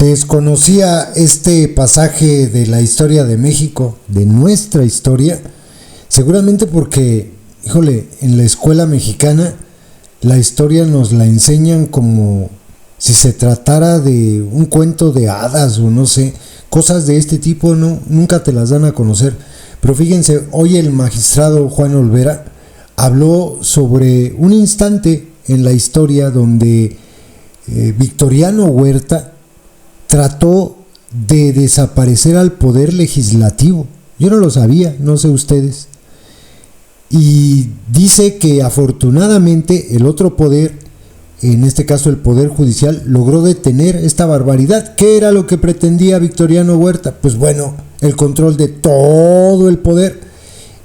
Desconocía este pasaje de la historia de México, de nuestra historia, seguramente porque, híjole, en la escuela mexicana la historia nos la enseñan como si se tratara de un cuento de hadas o no sé, cosas de este tipo nunca te las dan a conocer. Pero fíjense, hoy el magistrado Juan Olvera habló sobre un instante en la historia donde Victoriano Huerta trató de desaparecer al poder legislativo. Yo no lo sabía, no sé ustedes. Y dice que afortunadamente el otro poder, en este caso el Poder Judicial, logró detener esta barbaridad. ¿Qué era lo que pretendía Victoriano Huerta? Pues bueno, el control de todo el poder.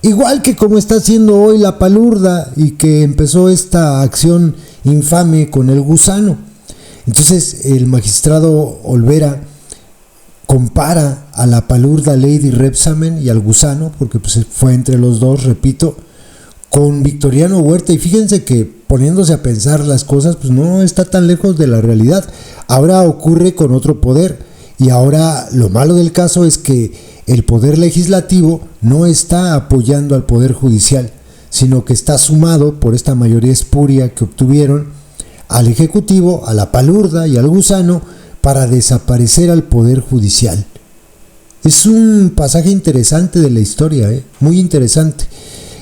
Igual que como está haciendo hoy la palurda y que empezó esta acción infame con el gusano. Entonces el magistrado Olvera compara a la palurda Lady Rebsamen y al gusano, porque pues fue entre los dos, repito, con Victoriano Huerta, y fíjense que poniéndose a pensar las cosas, pues no está tan lejos de la realidad. Ahora ocurre con otro poder, y ahora lo malo del caso es que el poder legislativo no está apoyando al poder judicial, sino que está sumado por esta mayoría espuria que obtuvieron al ejecutivo, a la palurda y al gusano para desaparecer al poder judicial. Es un pasaje interesante de la historia, muy interesante.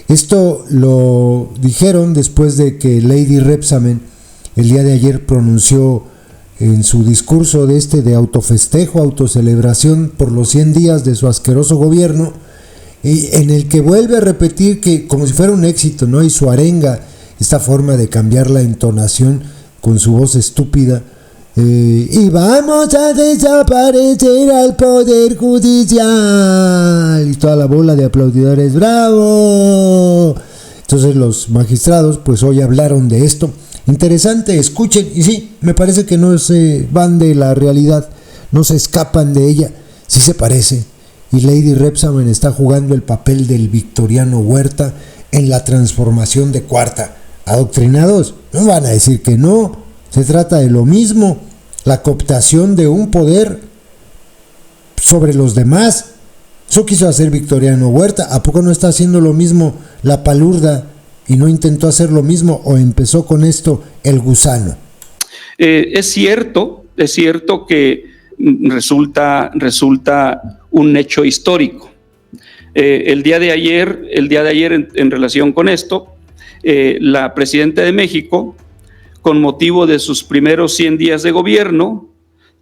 Esto lo dijeron después de que Lady Rebsamen el día de ayer pronunció en su discurso de autofestejo, autocelebración por los 100 días de su asqueroso gobierno, y en el que vuelve a repetir que como si fuera un éxito, ¿no? Y su arenga, esta forma de cambiar la entonación con su voz estúpida, y vamos a desaparecer al poder judicial, y toda la bola de aplaudidores, ¡bravo! Entonces los magistrados pues hoy hablaron de esto. Interesante, escuchen, y sí, me parece que no se van de la realidad, no se escapan de ella, sí se parece. Y Lady Rebsamen está jugando el papel del Victoriano Huerta en la transformación de Cuarta. Adoctrinados, no van a decir que no, se trata de lo mismo, la cooptación de un poder sobre los demás. Eso quiso hacer Victoriano Huerta. ¿A poco no está haciendo lo mismo la palurda y no intentó hacer lo mismo, o empezó con esto el gusano? Es cierto que resulta un hecho histórico. El día de ayer en relación con esto, la presidenta de México, con motivo de sus primeros 100 días de gobierno,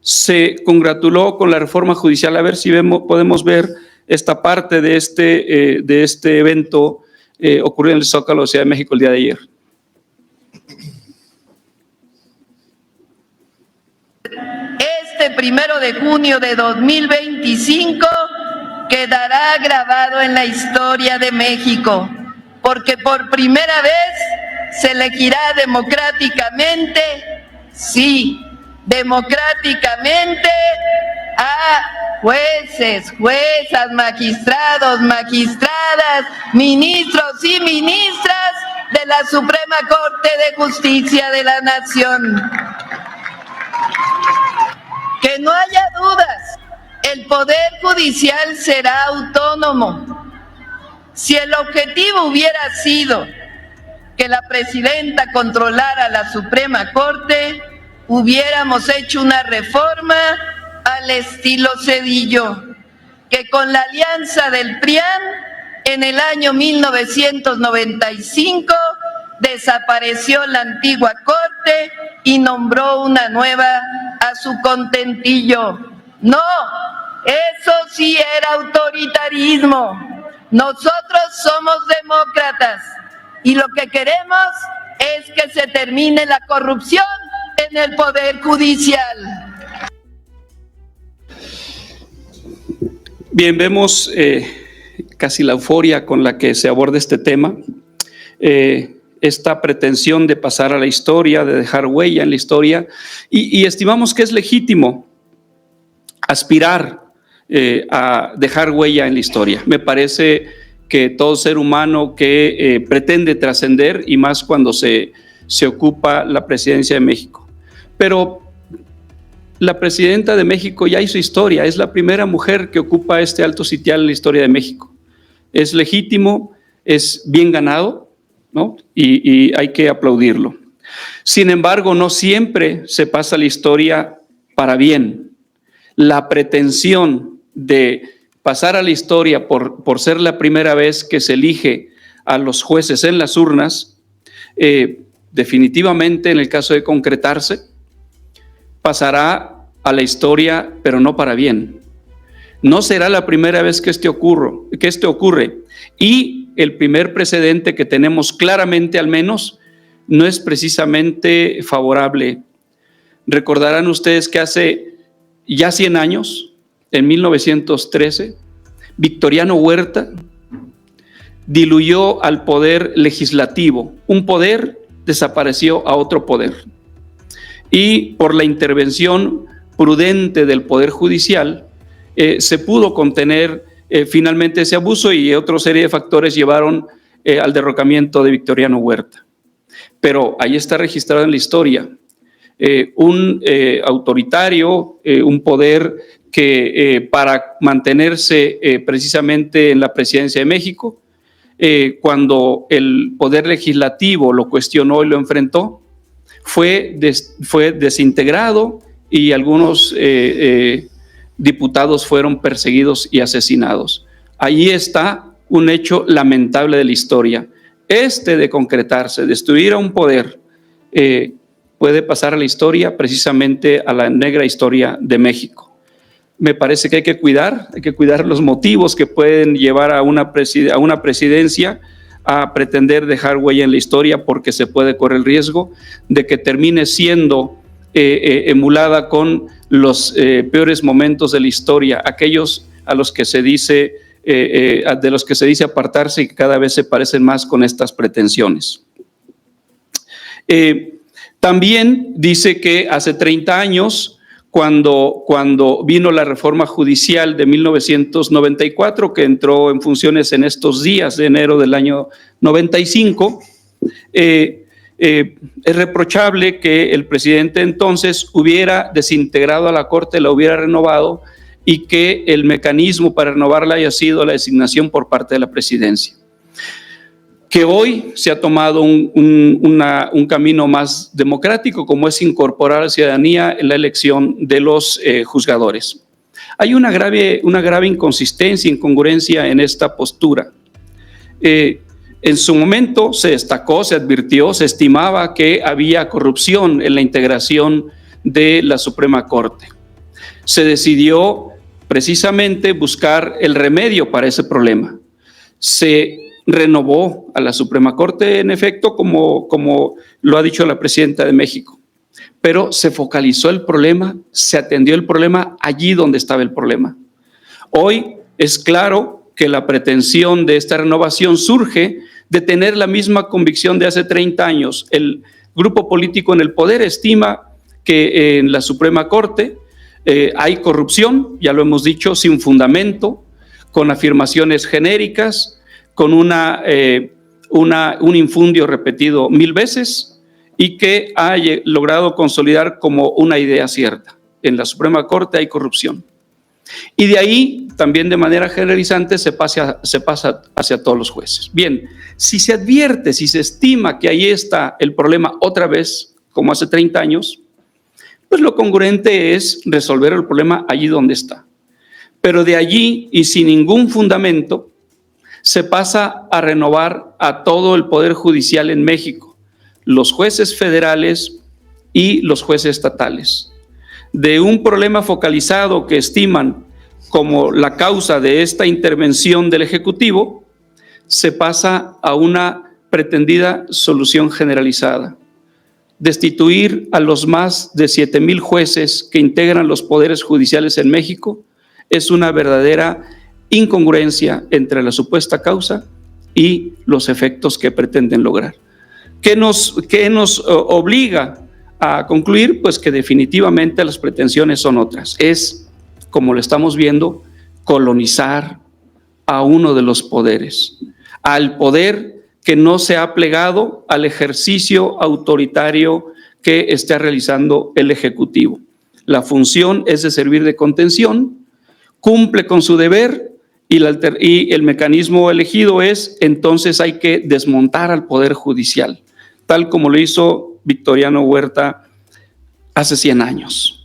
se congratuló con la reforma judicial. A ver si podemos ver esta parte de este evento ocurrió en el Zócalo de Ciudad de México el día de ayer. Este 1 de junio de 2025 quedará grabado en la historia de México, porque por primera vez se elegirá democráticamente, sí, democráticamente, a jueces, juezas, magistrados, magistradas, ministros y ministras de la Suprema Corte de Justicia de la Nación. Que no haya dudas, el Poder Judicial será autónomo. Si el objetivo hubiera sido que la presidenta controlara la Suprema Corte, hubiéramos hecho una reforma al estilo Zedillo, que con la alianza del PRIAN en el año 1995 desapareció la antigua Corte y nombró una nueva a su contentillo. No, eso sí era autoritarismo. Nosotros somos demócratas y lo que queremos es que se termine la corrupción en el Poder Judicial. Bien, vemos casi la euforia con la que se aborda este tema, esta pretensión de pasar a la historia, de dejar huella en la historia, y estimamos que es legítimo aspirar a dejar huella en la historia. Me parece que todo ser humano que pretende trascender, y más cuando se ocupa la presidencia de México. Pero la presidenta de México ya hizo historia, es la primera mujer que ocupa este alto sitial en la historia de México. Es legítimo, es bien ganado, ¿no? Y hay que aplaudirlo. Sin embargo, no siempre se pasa la historia para bien. La pretensión de pasar a la historia por ser la primera vez que se elige a los jueces en las urnas, definitivamente en el caso de concretarse, pasará a la historia, pero no para bien. No será la primera vez que esto ocurre. Y el primer precedente que tenemos claramente, al menos, no es precisamente favorable. Recordarán ustedes que hace ya 100 años, en 1913, Victoriano Huerta diluyó al poder legislativo. Un poder desapareció a otro poder. Y por la intervención prudente del Poder Judicial, se pudo contener finalmente ese abuso, y otra serie de factores llevaron al derrocamiento de Victoriano Huerta. Pero ahí está registrado en la historia un autoritario, un poder que para mantenerse precisamente en la presidencia de México, cuando el poder legislativo lo cuestionó y lo enfrentó, fue desintegrado, y algunos diputados fueron perseguidos y asesinados. Ahí está un hecho lamentable de la historia. De concretarse, destruir a un poder, puede pasar a la historia, precisamente a la negra historia de México. Me parece que hay que cuidar los motivos que pueden llevar a una presidencia a pretender dejar huella en la historia, porque se puede correr el riesgo de que termine siendo emulada con los peores momentos de la historia, aquellos a los que se dice, de los que se dice apartarse, y que cada vez se parecen más con estas pretensiones. También dice que hace 30 años, cuando vino la reforma judicial de 1994, que entró en funciones en estos días de enero del año 95, es reprochable que el presidente entonces hubiera desintegrado a la Corte, la hubiera renovado, y que el mecanismo para renovarla haya sido la designación por parte de la presidencia. Que hoy se ha tomado un camino más democrático, como es incorporar a la ciudadanía en la elección de los juzgadores. Hay una grave inconsistencia, incongruencia en esta postura. En su momento se destacó, se advirtió, se estimaba que había corrupción en la integración de la Suprema Corte. Se decidió precisamente buscar el remedio para ese problema. Se renovó a la Suprema Corte, en efecto, como lo ha dicho la presidenta de México, pero se focalizó el problema, se atendió el problema allí donde estaba el problema. Hoy es claro que la pretensión de esta renovación surge de tener la misma convicción de hace 30 años. El grupo político en el poder estima que en la Suprema Corte hay corrupción, ya lo hemos dicho, sin fundamento, con afirmaciones genéricas, con un infundio repetido 1000 veces, y que ha logrado consolidar como una idea cierta. En la Suprema Corte hay corrupción. Y de ahí, también de manera generalizante, se pasa hacia todos los jueces. Bien, si se advierte, si se estima que ahí está el problema otra vez, como hace 30 años, pues lo congruente es resolver el problema allí donde está. Pero de allí, y sin ningún fundamento, se pasa a renovar a todo el Poder Judicial en México, los jueces federales y los jueces estatales. De un problema focalizado que estiman como la causa de esta intervención del Ejecutivo, se pasa a una pretendida solución generalizada. Destituir a los más de 7,000 jueces que integran los poderes judiciales en México es una verdadera incongruencia entre la supuesta causa y los efectos que pretenden lograr. ¿Qué nos obliga a concluir? Pues que definitivamente las pretensiones son otras. Es, como lo estamos viendo, colonizar a uno de los poderes, al poder que no se ha plegado al ejercicio autoritario que está realizando el Ejecutivo. la función es de servir de contención, cumple con su deber y el mecanismo elegido es, entonces hay que desmontar al Poder Judicial, tal como lo hizo Victoriano Huerta hace 100 años.